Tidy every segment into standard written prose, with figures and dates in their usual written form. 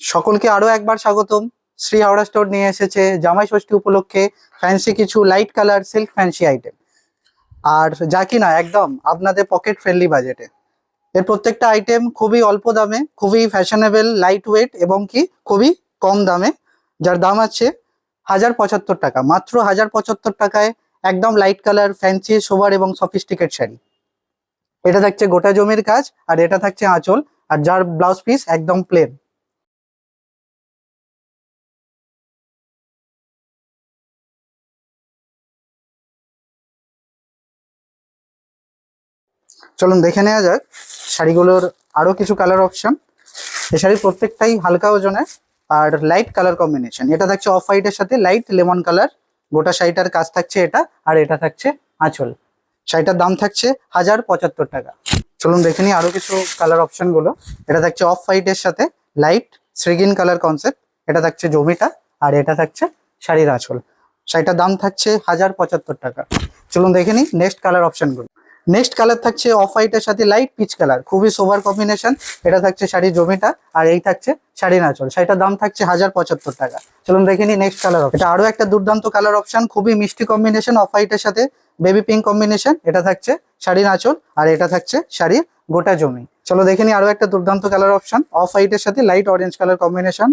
সকলকে আরো একবার স্বাগতম। শ্রী হাওড়া স্টোর নিয়ে এসেছে জামাই ষষ্ঠী উপলক্ষে ফ্যান্সি কিছু light colour silk fancy item, আর যা কিনা একদম আপনাদের পকেট ফ্রেন্ডলি বাজেটে। এর প্রত্যেকটা আইটেম খুবই অল্প দামে, খুবই ফ্যাশনেবল, লাইট ওয়েট এবং কি খুবই কম দামে, যার দাম আছে 1075 টাকা। মাত্র 1075 টাকায় একদম লাইট কালার ফ্যান্সি সোবার এবং সফিস্টিকেট শাড়ি। এটা থাকছে গোটা জমির কাজ, আর এটা থাকছে আঁচল, আর যার ব্লাউজ পিস একদম প্লেন। চলুন দেখে নেওয়া যাক শাড়িগুলোর আরো কিছু কালার অপশন। এই শাড়ির প্রত্যেকটাই হালকা ওজনের আর লাইট কালার কম্বিনেশন। এটা থাকছে অফ হোয়াইটের সাথে লাইট লেমন কালার, গোটা শাড়িটার কাজ থাকছে এটা, আর এটা থাকছে আঁচল। শাড়িটার দাম থাকছে 1075 টাকা। চলুন দেখে নিই আরো কিছু কালার অপশন গুলো। এটা থাকছে অফ হোয়াইটের সাথে লাইট শ্রীগিন কালার কনসেপ্ট, এটা থাকছে জমিটা, আর এটা থাকছে শাড়ির আঁচল। শাড়িটার দাম থাকছে 1075 টাকা। চলুন দেখে নিই নেক্সট কালার অপশন গুলো। নেক্সট কালার থাকছে অফ হোয়াইটের সাথে লাইট পিচ কালার, খুবই সোভার কম্বিনেশন। এটা থাকছে শাড়ির জমিটা, আর এই থাকছে শাড়ির আঁচল। শাড়িটার দাম থাকছে 1075 টাকা। চলুন দেখে নিই নেক্সট কালার। এটা আরো একটা দুর্দান্ত কালার অপশন, খুবই মিষ্টি কম্বিনেশন, অফ হোয়াইটের সাথে বেবি পিঙ্ক কম্বিনেশন। এটা থাকছে শাড়ির আঁচল, আর এটা থাকছে শাড়ির গোটা জমি। চলো দেখে নিই আরো একটা দুর্দান্ত কালার অপশন, অফ হোয়াইটের সাথে লাইট অরেঞ্জ কালার কম্বিনেশন,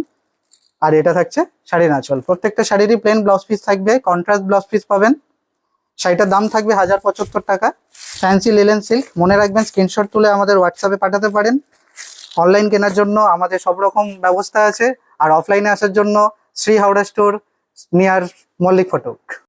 আর এটা থাকছে শাড়ির আঁচল। প্রত্যেকটা শাড়িরই প্লেন ব্লাউজ পিস থাকবে, কন্ট্রাস্ট ব্লাউজ পিস পাবেন। শাড়িটার দাম থাকবে 1075 টাকা। Fancy linen silk. মনে রাখবেন স্ক্রিনশট তুলে আমাদের হোয়াটসঅ্যাপে পাঠাতে পারেন। অনলাইন কেনার জন্য আমাদের সব রকম ব্যবস্থা আছে, আর অফলাইনে আসার জন্য শ্রী হাওড়া স্টোর নিয়ার মল্লিক ফটক।